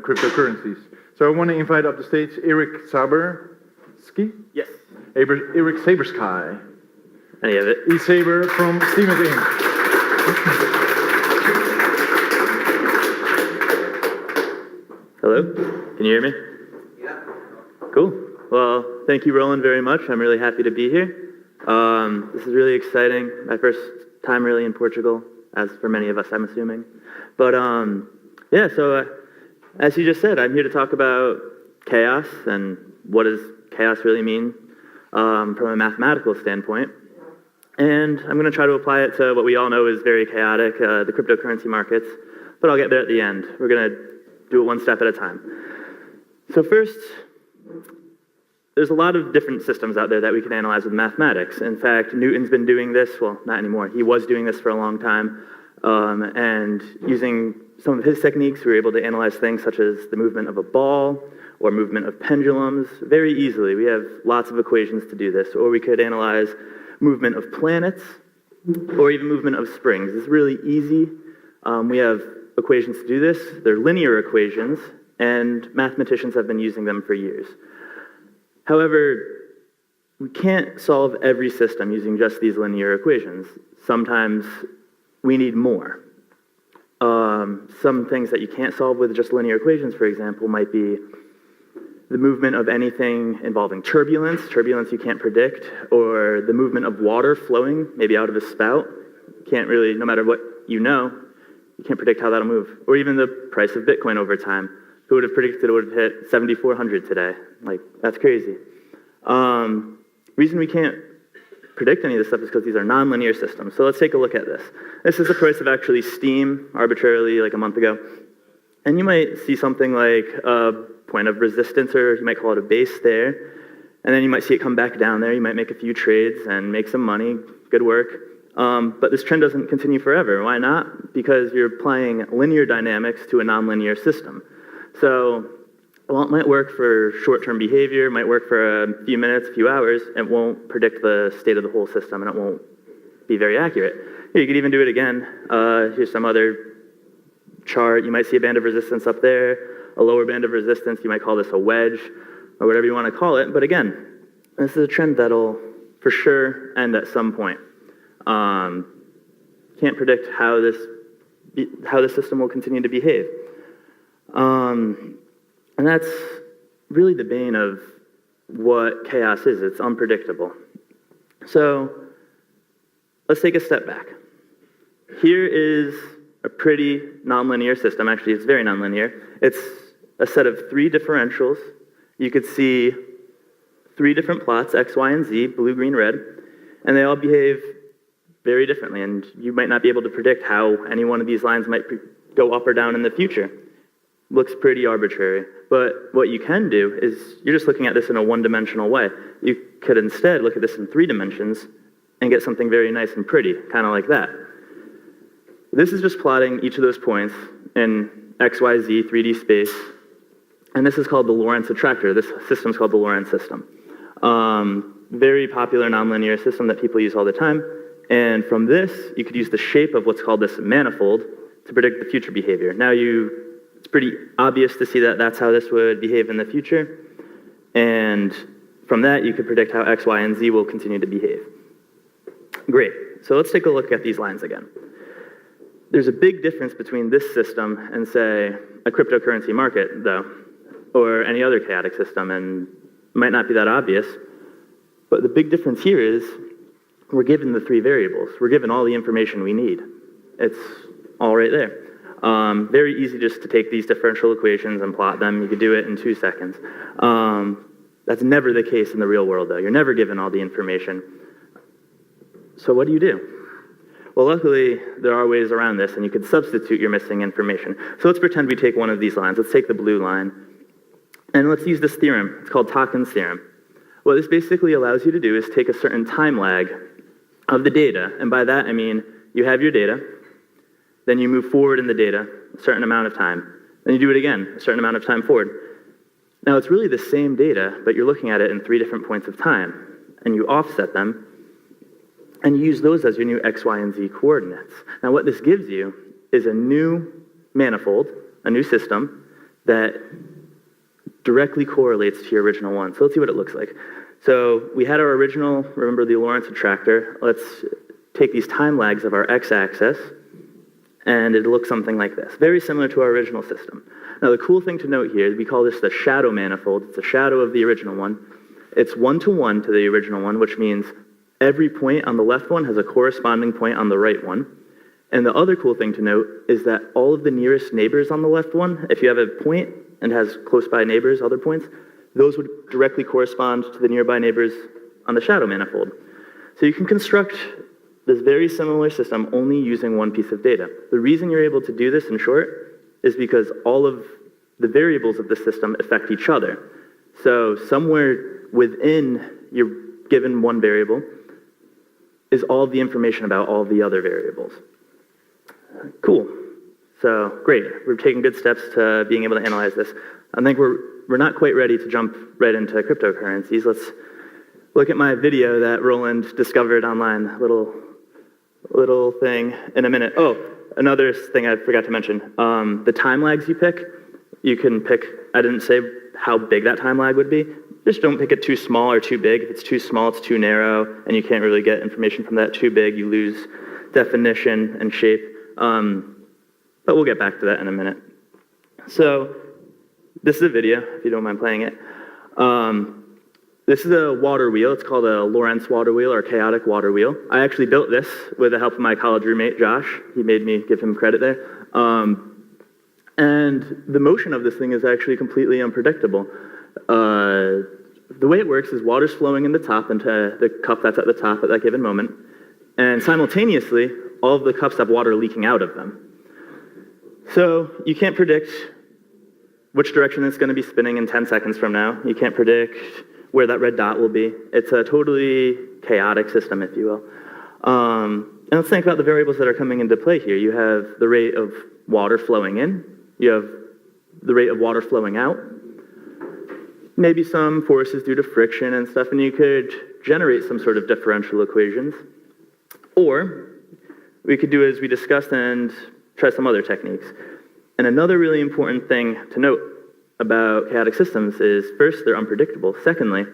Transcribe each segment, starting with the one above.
cryptocurrencies. So I want to invite up the stage Eric Sabersky. Yes. Eric Sabersky. Any of it. e-saber from SteemFest Inc. Hello? Can you hear me? Yeah. Cool. Well, thank you, Roland, very much. I'm really happy to be here. This is really exciting. My first time really in Portugal, as for many of us, I'm assuming. But yeah, so as you just said, I'm here to talk about chaos and what does chaos really mean from a mathematical standpoint. And I'm going to try to apply it to what we all know is very chaotic, the cryptocurrency markets, but I'll get there at the end. We're going to do it one step at a time. So first, there's a lot of different systems out there that we can analyze with mathematics. In fact, Newton's been doing this, well, not anymore. He was doing this for a long time. And using some of his techniques, we were able to analyze things such as the movement of a ball or movement of pendulums very easily. We have lots of equations to do this. Or we could analyze movement of planets or even movement of springs. It's really easy. We have equations to do this. They're linear equations, and mathematicians have been using them for years. However, we can't solve every system using just these linear equations. Sometimes we need more. Some things that you can't solve with just linear equations, for example, might be the movement of anything involving turbulence you can't predict, or the movement of water flowing, maybe out of a spout. Can't really, no matter what you know, you can't predict how that'll move. Or even the price of Bitcoin over time. Who would have predicted it would have hit 7,400 today? Like, that's crazy. Reason we can't predict any of this stuff is because these are nonlinear systems. So let's take a look at this. This is the price of actually Steam, arbitrarily, like a month ago. And you might see something like a point of resistance, or you might call it a base there. And then you might see it come back down there. You might make a few trades and make some money. Good work. But this trend doesn't continue forever. Why not? Because you're applying linear dynamics to a nonlinear system. So while it might work for short-term behavior, might work for a few minutes, a few hours, it won't predict the state of the whole system, and it won't be very accurate. Here, you could even do it again. Here's some other chart. You might see a band of resistance up there, a lower band of resistance. You might call this a wedge, or whatever you want to call it. But again, this is a trend that'll for sure end at some point. Can't predict how the system will continue to behave. And that's really the bane of what chaos is. It's unpredictable. So let's take a step back. Here is a pretty nonlinear system. Actually, it's very nonlinear. It's a set of three differentials. You could see three different plots, x, y, and z, blue, green, red, and they all behave very differently, and you might not be able to predict how any one of these lines might go up or down in the future. Looks pretty arbitrary. But what you can do is you're just looking at this in a one-dimensional way. You could instead look at this in 3 dimensions and get something very nice and pretty, kind of like that. This is just plotting each of those points in x, y, z, 3D space, and this is called the Lorentz attractor. This system is called the Lorentz system. Very popular nonlinear system that people use all the time. And from this, you could use the shape of what's called this manifold to predict the future behavior. Now it's pretty obvious to see that that's how this would behave in the future. And from that, you could predict how x, y, and z will continue to behave. Great. So let's take a look at these lines again. There's a big difference between this system and, say, a cryptocurrency market, though, or any other chaotic system, and it might not be that obvious. But the big difference here is we're given the 3 variables. We're given all the information we need. It's all right there. Very easy just to take these differential equations and plot them. You could do it in 2 seconds. That's never the case in the real world, though. You're never given all the information. So what do? Well, luckily, there are ways around this, and you could substitute your missing information. So let's pretend we take one of these lines. Let's take the blue line, and let's use this theorem. It's called Tocquen's theorem. What this basically allows you to do is take a certain time lag of the data, and by that I mean you have your data, then you move forward in the data a certain amount of time, then you do it again a certain amount of time forward. Now it's really the same data, but you're looking at it in 3 different points of time, and you offset them, and you use those as your new x, y, and z coordinates. Now what this gives you is a new manifold, a new system, that directly correlates to your original one. So let's see what it looks like. So we had our original, remember the Lorentz attractor. Let's take these time lags of our x-axis, and it looks something like this. Very similar to our original system. Now the cool thing to note here is we call this the shadow manifold. It's a shadow of the original one. It's 1-to-1 to the original one, which means every point on the left one has a corresponding point on the right one. And the other cool thing to note is that all of the nearest neighbors on the left one, if you have a point and has close by neighbors, other points, those would directly correspond to the nearby neighbors on the shadow manifold. So you can construct this very similar system only using one piece of data. The reason you're able to do this, in short, is because all of the variables of the system affect each other. So somewhere within your given one variable is all the information about all the other variables. Cool. So great. We're taking good steps to being able to analyze this. I think we're not quite ready to jump right into cryptocurrencies. Let's look at my video that Roland discovered online, little thing in a minute. Oh, another thing I forgot to mention. The time lags you can pick, I didn't say how big that time lag would be. Just don't pick it too small or too big. If it's too small, it's too narrow, and you can't really get information from that. Too big, you lose definition and shape. But we'll get back to that in a minute. So this is a video, if you don't mind playing it. This is a water wheel. It's called a Lorentz water wheel or chaotic water wheel. I actually built this with the help of my college roommate, Josh. He made me give him credit there. And the motion of this thing is actually completely unpredictable. The way it works is water's flowing in the top into the cup that's at the top at that given moment. And simultaneously, all of the cups have water leaking out of them. So you can't predict which direction it's going to be spinning in 10 seconds from now. You can't predict where that red dot will be. It's a totally chaotic system, if you will. And let's think about the variables that are coming into play here. You have the rate of water flowing in. You have the rate of water flowing out. Maybe some forces due to friction and stuff, and you could generate some sort of differential equations. Or we could do as we discussed and try some other techniques. And another really important thing to note about chaotic systems is, first, they're unpredictable. Secondly,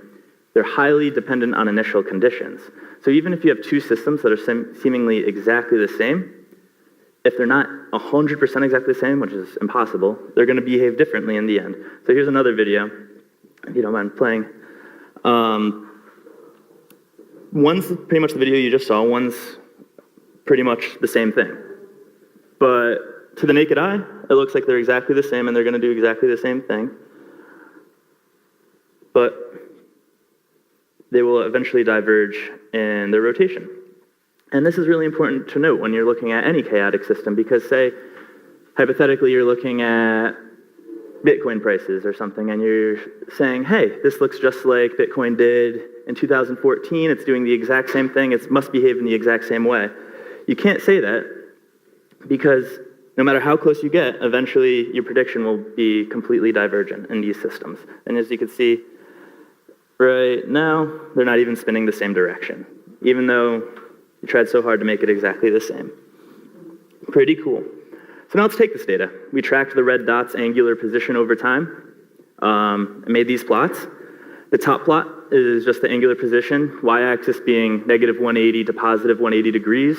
they're highly dependent on initial conditions. So even if you have two systems that are seemingly exactly the same, if they're not 100% exactly the same, which is impossible, they're going to behave differently in the end. So here's another video, if you don't mind playing. One's pretty much the video you just saw. One's pretty much the same thing. But to the naked eye, it looks like they're exactly the same and they're going to do exactly the same thing. But they will eventually diverge in their rotation. And this is really important to note when you're looking at any chaotic system, because say, hypothetically, you're looking at Bitcoin prices or something, and you're saying, hey, this looks just like Bitcoin did in 2014. It's doing the exact same thing. It must behave in the exact same way. You can't say that, because no matter how close you get, eventually your prediction will be completely divergent in these systems. And as you can see, right now, they're not even spinning the same direction, even though you tried so hard to make it exactly the same. Pretty cool. So now let's take this data. We tracked the red dot's angular position over time. I made these plots. The top plot is just the angular position, y-axis being negative 180 to positive 180 degrees.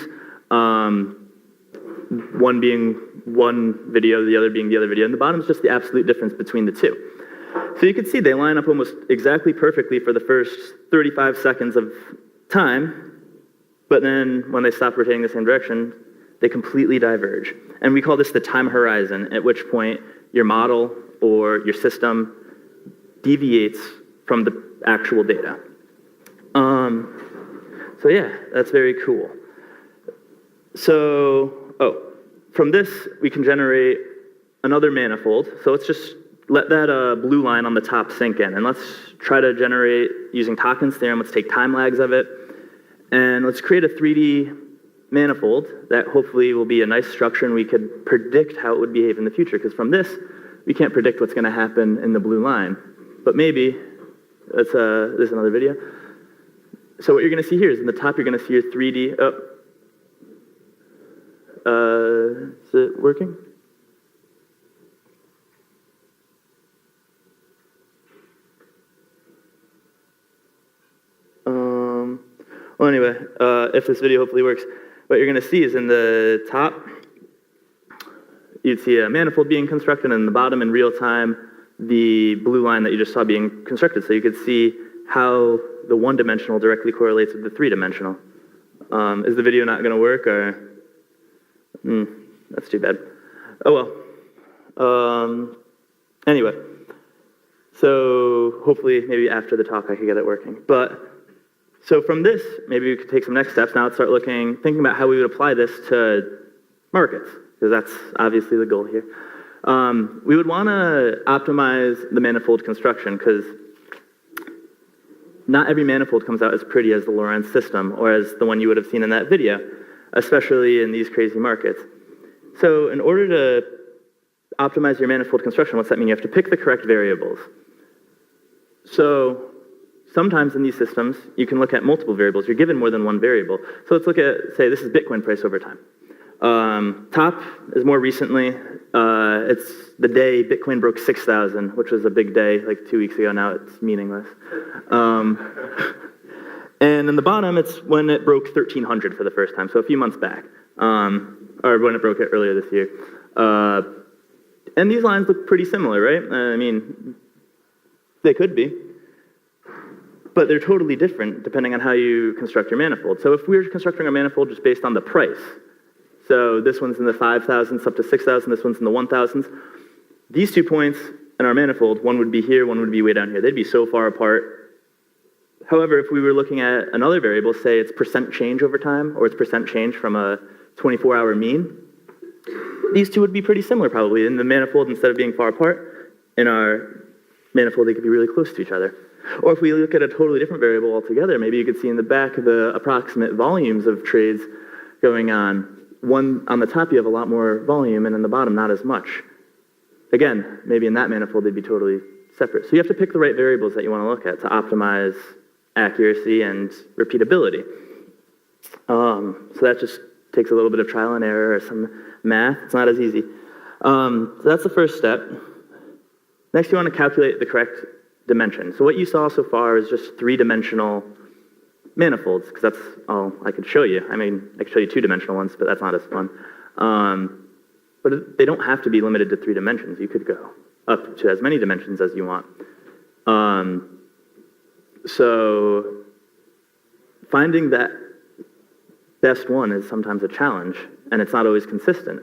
One being one video, the other being the other video, and the bottom is just the absolute difference between the two. So you can see they line up almost exactly perfectly for the first 35 seconds of time, but then when they stop rotating the same direction, they completely diverge. And we call this the time horizon, at which point your model or your system deviates from the actual data. So yeah, that's very cool. So, from this, we can generate another manifold. So let's just let that blue line on the top sink in, and let's try to generate, using Tockin's theorem, let's take time lags of it, and let's create a 3D manifold that hopefully will be a nice structure, and we could predict how it would behave in the future, because from this, we can't predict what's going to happen in the blue line. But maybe, this is another video. So what you're going to see here is in the top, you're going to see your 3D, is it working? Well, anyway, if this video hopefully works, what you're going to see is in the top, you'd see a manifold being constructed, and in the bottom, in real time, the blue line that you just saw being constructed. So you could see how the one-dimensional directly correlates with the three-dimensional. Is the video not going to work, or? That's too bad. Oh well. Anyway, so hopefully maybe after the talk I could get it working. But so from this, maybe we could take some next steps now and start thinking about how we would apply this to markets, because that's obviously the goal here. We would want to optimize the manifold construction, because not every manifold comes out as pretty as the Lorentz system or as the one you would have seen in that video, especially in these crazy markets. So in order to optimize your manifold construction, what's that mean? You have to pick the correct variables. So sometimes in these systems, you can look at multiple variables. You're given more than one variable. So let's look at, say, this is Bitcoin price over time. Top is more recently, it's the day Bitcoin broke 6,000, which was a big day, like 2 weeks ago. Now it's meaningless. And in the bottom, it's when it broke 1,300 for the first time, so a few months back, or when it broke it earlier this year. And these lines look pretty similar, right? I mean, they could be, but they're totally different depending on how you construct your manifold. So if we were constructing our manifold just based on the price, so this one's in the 5,000s up to 6,000, this one's in the 1,000s, these 2 points in our manifold, one would be here, one would be way down here. They'd be so far apart. However, if we were looking at another variable, say it's percent change over time, or it's percent change from a 24-hour mean, these two would be pretty similar probably. In the manifold, instead of being far apart, in our manifold, they could be really close to each other. Or if we look at a totally different variable altogether, maybe you could see in the back the approximate volumes of trades going on. One on the top, you have a lot more volume, and in the bottom, not as much. Again, maybe in that manifold, they'd be totally separate. So you have to pick the right variables that you want to look at to optimize accuracy and repeatability. So that just takes a little bit of trial and error or some math. It's not as easy. So that's the first step. Next, you want to calculate the correct dimension. So what you saw so far is just three-dimensional manifolds, because that's all I could show you. I mean, I could show you two-dimensional ones, but that's not as fun. But they don't have to be limited to 3 dimensions. You could go up to as many dimensions as you want. So finding that best one is sometimes a challenge, and it's not always consistent.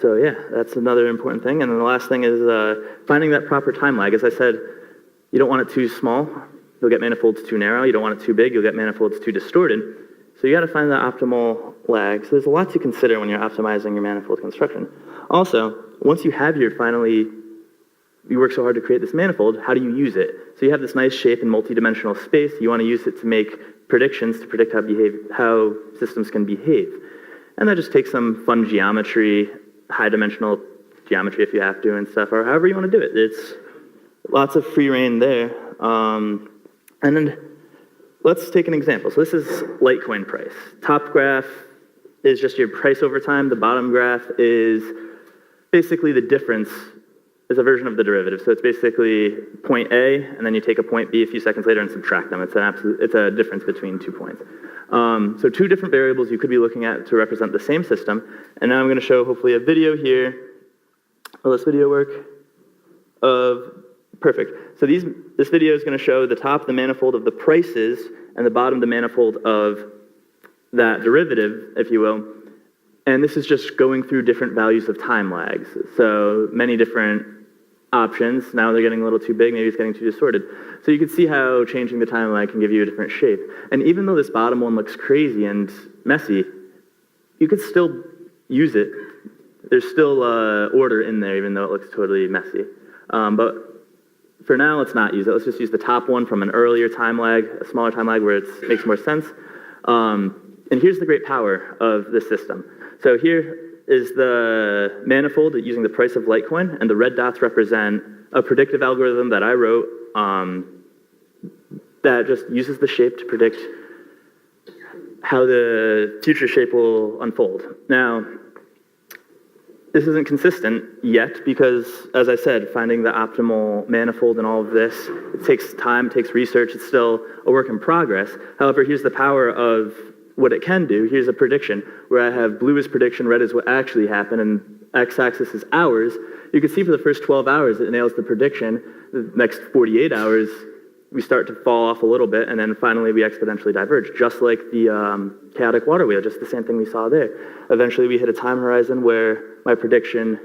So yeah, that's another important thing. And then the last thing is finding that proper time lag. As I said, you don't want it too small. You'll get manifolds too narrow. You don't want it too big. You'll get manifolds too distorted. So you got to find that optimal lag. So there's a lot to consider when you're optimizing your manifold construction. Also, once you have your you work so hard to create this manifold, how do you use it? So you have this nice shape in multi-dimensional space. You want to use it to make predictions to predict how systems can behave. And that just takes some fun geometry, high-dimensional geometry if you have to and stuff, or however you want to do it. It's lots of free reign there. And then let's take an example. So this is Litecoin price. Top graph is just your price over time. The bottom graph is basically the difference, is a version of the derivative. So it's basically point A, and then you take a point B a few seconds later and subtract them. It's a difference between 2 points. So 2 different variables you could be looking at to represent the same system. And now I'm going to show hopefully a video here. Will this video work? Perfect. So this video is going to show the top, the manifold of the prices, and the bottom, the manifold of that derivative, if you will. And this is just going through different values of time lags. So many different options. Now they're getting a little too big, maybe it's getting too distorted. So you can see how changing the time lag can give you a different shape. And even though this bottom one looks crazy and messy, you could still use it. There's still order in there, even though it looks totally messy. But for now, let's not use it. Let's just use the top one from an earlier time lag, a smaller time lag where it makes more sense. And here's the great power of this system. So here is the manifold using the price of Litecoin, and the red dots represent a predictive algorithm that I wrote that just uses the shape to predict how the future shape will unfold. Now, this isn't consistent yet because, as I said, finding the optimal manifold and all of this, it takes time, it takes research, it's still a work in progress. However, here's the power of what it can do. Here's a prediction where I have blue is prediction, red is what actually happened, and x-axis is hours. You can see for the first 12 hours it nails the prediction. The next 48 hours, we start to fall off a little bit, and then finally we exponentially diverge, just like the chaotic water wheel, just the same thing we saw there. Eventually we hit a time horizon where my prediction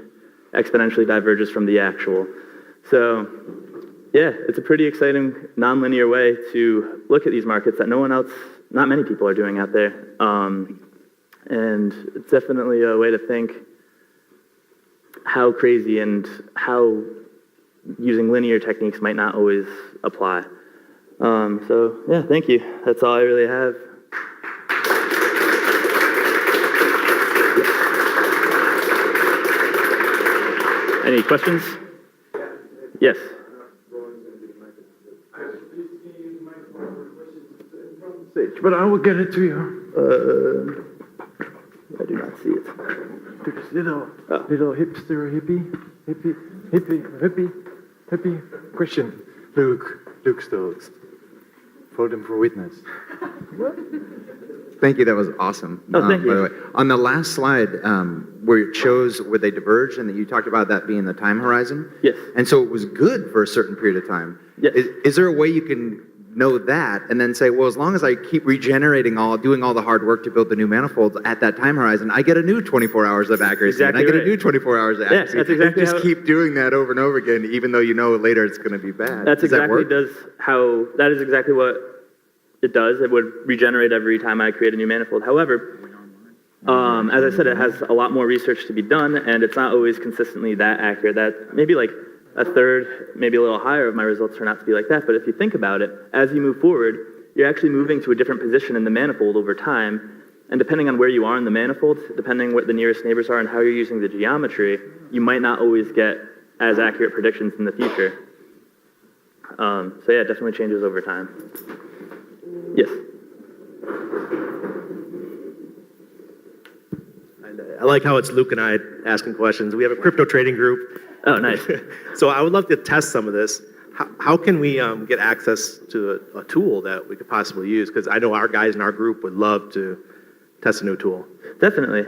exponentially diverges from the actual. So yeah, it's a pretty exciting nonlinear way to look at these markets that not many people are doing out there. And it's definitely a way to think how crazy and how using linear techniques might not always apply. So yeah, thank you. That's all I really have. Any questions? Yes. But I will get it to you. I do not see it. This little hipster, hippie question. Luke Stokes. Vote him for witness. Thank you, that was awesome. Oh, thank you. By the way, on the last slide, where it shows where they diverged and that you talked about that being the time horizon. Yes. And so it was good for a certain period of time. Yes. Is there a way you can know that and then say, well, as long as I keep regenerating doing all the hard work to build the new manifolds at that time horizon, I get a new 24 hours of accuracy. Exactly and I get right. a new 24 hours of accuracy. that's exactly and just keep doing that over and over again, even though you know later it's going to be bad. That is exactly what it does. It would regenerate every time I create a new manifold. However, as I said, it has a lot more research to be done, and it's not always consistently that accurate. That maybe like a third, maybe a little higher of my results turn out to be like that. But if you think about it, as you move forward, you're actually moving to a different position in the manifold over time. And depending on where you are in the manifold, depending what the nearest neighbors are and how you're using the geometry, you might not always get as accurate predictions in the future. So yeah, it definitely changes over time. Yes. I like how it's Luke and I asking questions. We have a crypto trading group. Oh, nice. So I would love to test some of this. How can we get access to a tool that we could possibly use? Because I know our guys in our group would love to test a new tool. Definitely.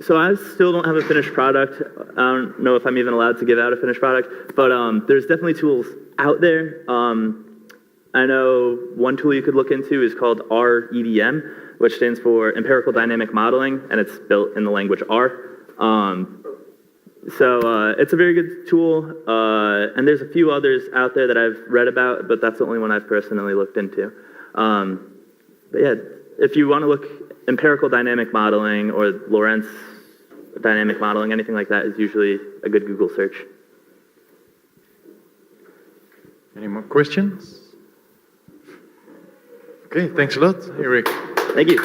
So I still don't have a finished product. I don't know if I'm even allowed to give out a finished product, but there's definitely tools out there. I know one tool you could look into is called REDM, which stands for Empirical Dynamic Modeling, and it's built in the language R. So it's a very good tool, and there's a few others out there that I've read about, but that's the only one I've personally looked into. But yeah, if you want to look, empirical dynamic modeling or Lorentz dynamic modeling, anything like that is usually a good Google search. Any more questions? Okay, thanks a lot, Eric. Thank you.